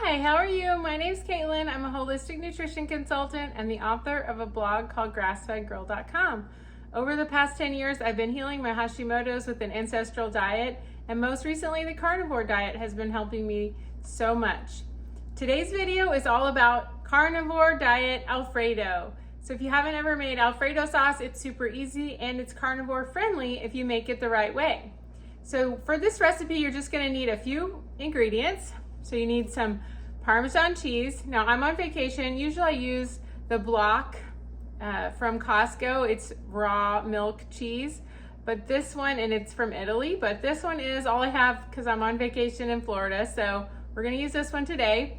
Hi, how are you? My name's Caitlin. I'm a holistic nutrition consultant and the author of a blog called grassfedgirl.com. Over the past 10 years, I've been healing my Hashimoto's with an ancestral diet, and most recently the carnivore diet has been helping me so much. Today's video is all about carnivore diet Alfredo. So if you haven't ever made Alfredo sauce, it's super easy and it's carnivore friendly if you make it the right way. So for this recipe, you're just gonna need a few ingredients. So you need some Parmesan cheese. Now I'm on vacation. Usually I use the block from Costco. It's raw milk cheese, but this one, and it's from Italy, but this one is all I have because I'm on vacation in Florida. So we're gonna use this one today.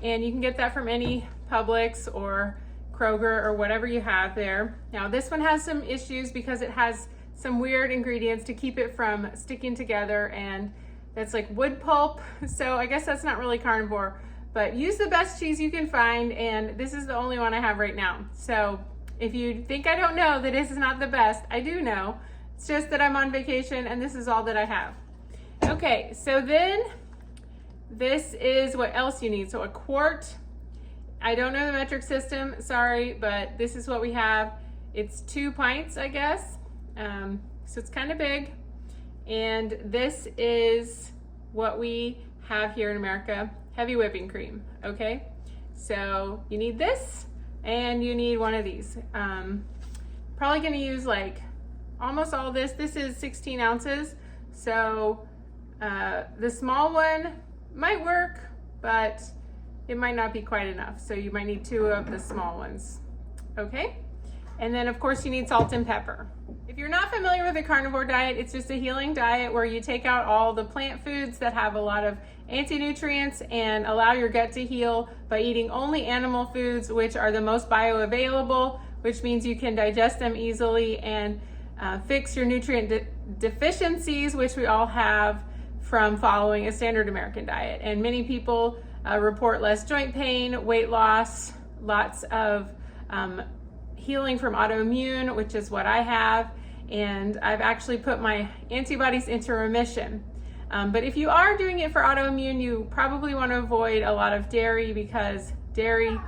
And you can get that from any Publix or Kroger or whatever you have there. Now this one has some issues because it has some weird ingredients to keep it from sticking together, and that's like wood pulp. So I guess that's not really carnivore, but use the best cheese you can find, and this is the only one I have right now. So if you think I don't know that this is not the best, I do know. It's just that I'm on vacation and this is all that I have. Okay, so then this is what else you need. So a quart, I don't know the metric system, sorry, but this is what we have. It's 2 pints, I guess. So it's kind of big. And this is what we have here in America, heavy whipping cream, okay? So you need this, and you need one of these. Probably gonna use like almost all this. This is 16 ounces. So the small one might work, but it might not be quite enough. So you might need 2 of the small ones, okay? And then of course you need salt and pepper. If you're not familiar with the carnivore diet, it's just a healing diet where you take out all the plant foods that have a lot of anti-nutrients and allow your gut to heal by eating only animal foods, which are the most bioavailable, which means you can digest them easily and fix your nutrient deficiencies, which we all have from following a standard American diet. And many people report less joint pain, weight loss, lots of healing from autoimmune, which is what I have, and I've actually put my antibodies into remission. But if you are doing it for autoimmune, you probably want to avoid a lot of dairy because dairy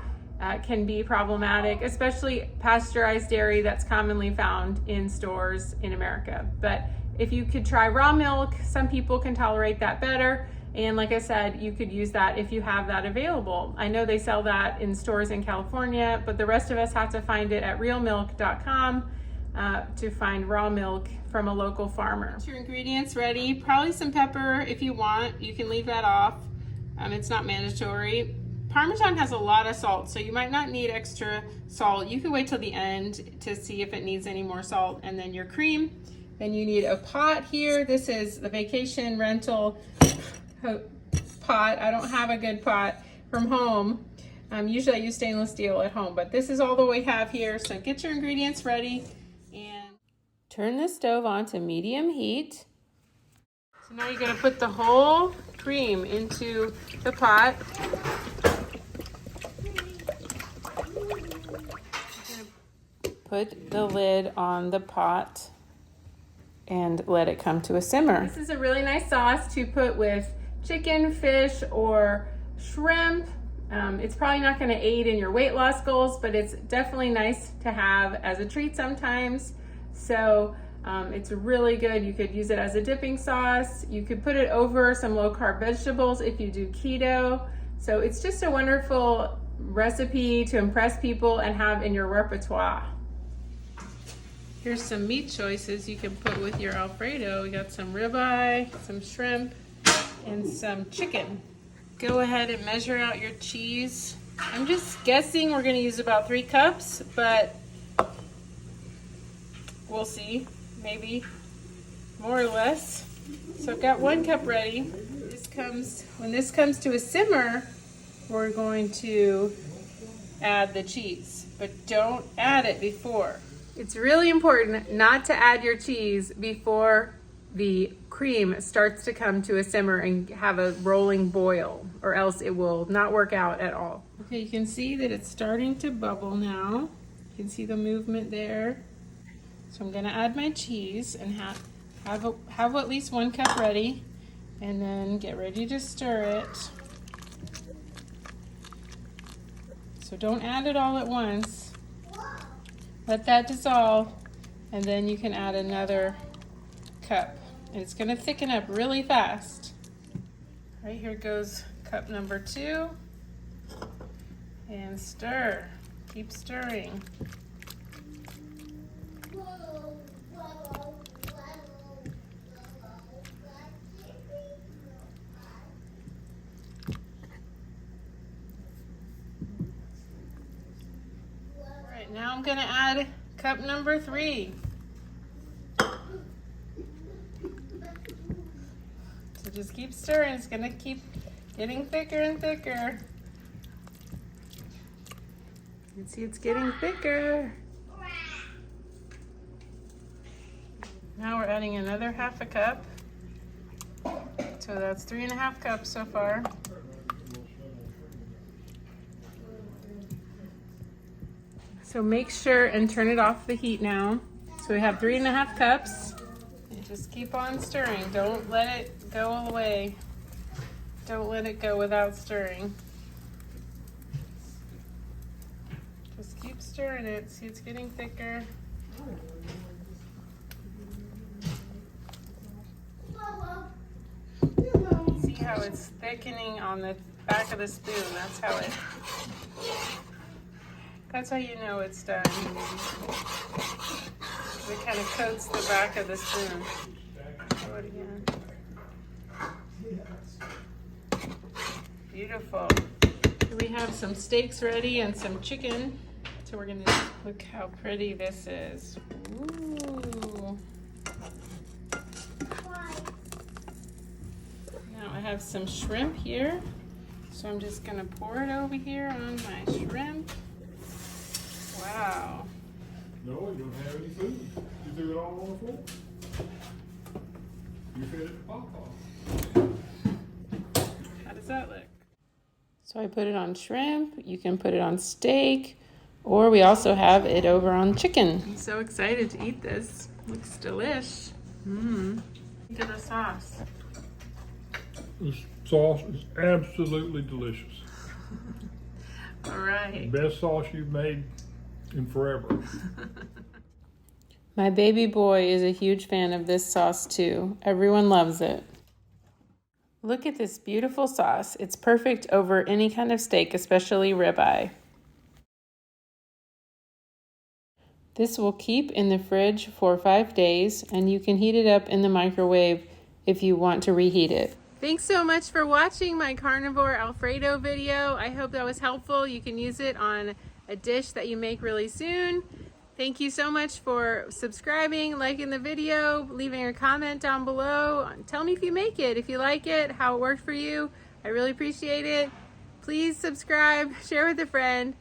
can be problematic, especially pasteurized dairy that's commonly found in stores in America. But if you could try raw milk, some people can tolerate that better. And like I said, you could use that if you have that available. I know they sell that in stores in California, but the rest of us have to find it at realmilk.com to find raw milk from a local farmer. Your ingredients ready. Probably some pepper if you want. You can leave that off. It's not mandatory. Parmesan has a lot of salt, so you might not need extra salt. You can wait till the end to see if it needs any more salt. And then your cream. Then you need a pot here. This is the vacation rental pot. I don't have a good pot from home. Usually I use stainless steel at home, but this is all that we have here. So get your ingredients ready and turn the stove on to medium heat. So now you're going to put the whole cream into the pot. You're going to put the lid on the pot and let it come to a simmer. This is a really nice sauce to put with chicken, fish, or shrimp. It's probably not going to aid in your weight loss goals, but it's definitely nice to have as a treat sometimes. So it's really good. You could use it as a dipping sauce. You could put it over some low-carb vegetables if you do keto. So it's just a wonderful recipe to impress people and have in your repertoire. Here's some meat choices you can put with your Alfredo. We got some ribeye, some shrimp, and some chicken. Go ahead and measure out your cheese. I'm just guessing we're gonna use about 3 cups, but we'll see, maybe more or less. So I've got 1 cup ready. When this comes to a simmer, we're going to add the cheese, but don't add it before. It's really important not to add your cheese before the cream starts to come to a simmer and have a rolling boil, or else it will not work out at all. Okay, you can see that it's starting to bubble now. You can see the movement there. So I'm gonna add my cheese and have at least 1 cup ready, and then get ready to stir it. So don't add it all at once. Let that dissolve, and then you can add another cup. And it's going to thicken up really fast. All right, here goes cup number 2. And stir. Keep stirring. All right, now I'm going to add cup number 3. So just keep stirring. It's going to keep getting thicker and thicker. You can see it's getting thicker. Now we're adding another half a cup. So that's 3.5 cups so far. So make sure and turn it off the heat now. So we have 3.5 cups. And just keep on stirring. Don't let it go away. Don't let it go without stirring. Just keep stirring it. See, it's getting thicker. See how it's thickening on the back of the spoon. That's how you know it's done. It kind of coats the back of the spoon. Do it again. Beautiful. Here we have some steaks ready and some chicken. So we're gonna look how pretty this is. Ooh. Now I have some shrimp here. So I'm just gonna pour it over here on my shrimp. Wow. No, you don't have any food. You threw it all on the floor. You fed it to Papa. How does that look? So I put it on shrimp. You can put it on steak. Or we also have it over on chicken. I'm so excited to eat this. Looks delish. Look at the sauce. This sauce is absolutely delicious. All right. The best sauce you've made in forever. My baby boy is a huge fan of this sauce too. Everyone loves it. Look at this beautiful sauce. It's perfect over any kind of steak, especially ribeye. This will keep in the fridge for 5 days, and you can heat it up in the microwave if you want to reheat it. Thanks so much for watching my Carnivore Alfredo video. I hope that was helpful. You can use it on a dish that you make really soon. Thank you so much for subscribing, liking the video, leaving a comment down below. Tell me if you make it, if you like it, how it worked for you. I really appreciate it. Please subscribe, share with a friend.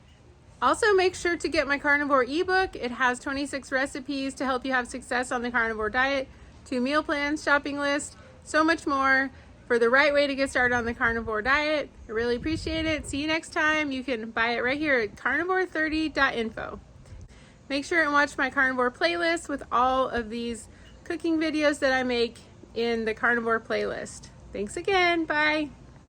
Also, make sure to get my carnivore ebook. It has 26 recipes to help you have success on the carnivore diet, 2 meal plans, shopping list, so much more for the right way to get started on the carnivore diet. I really appreciate it. See you next time. You can buy it right here at carnivore30.info. Make sure and watch my carnivore playlist with all of these cooking videos that I make in the carnivore playlist. Thanks again. Bye.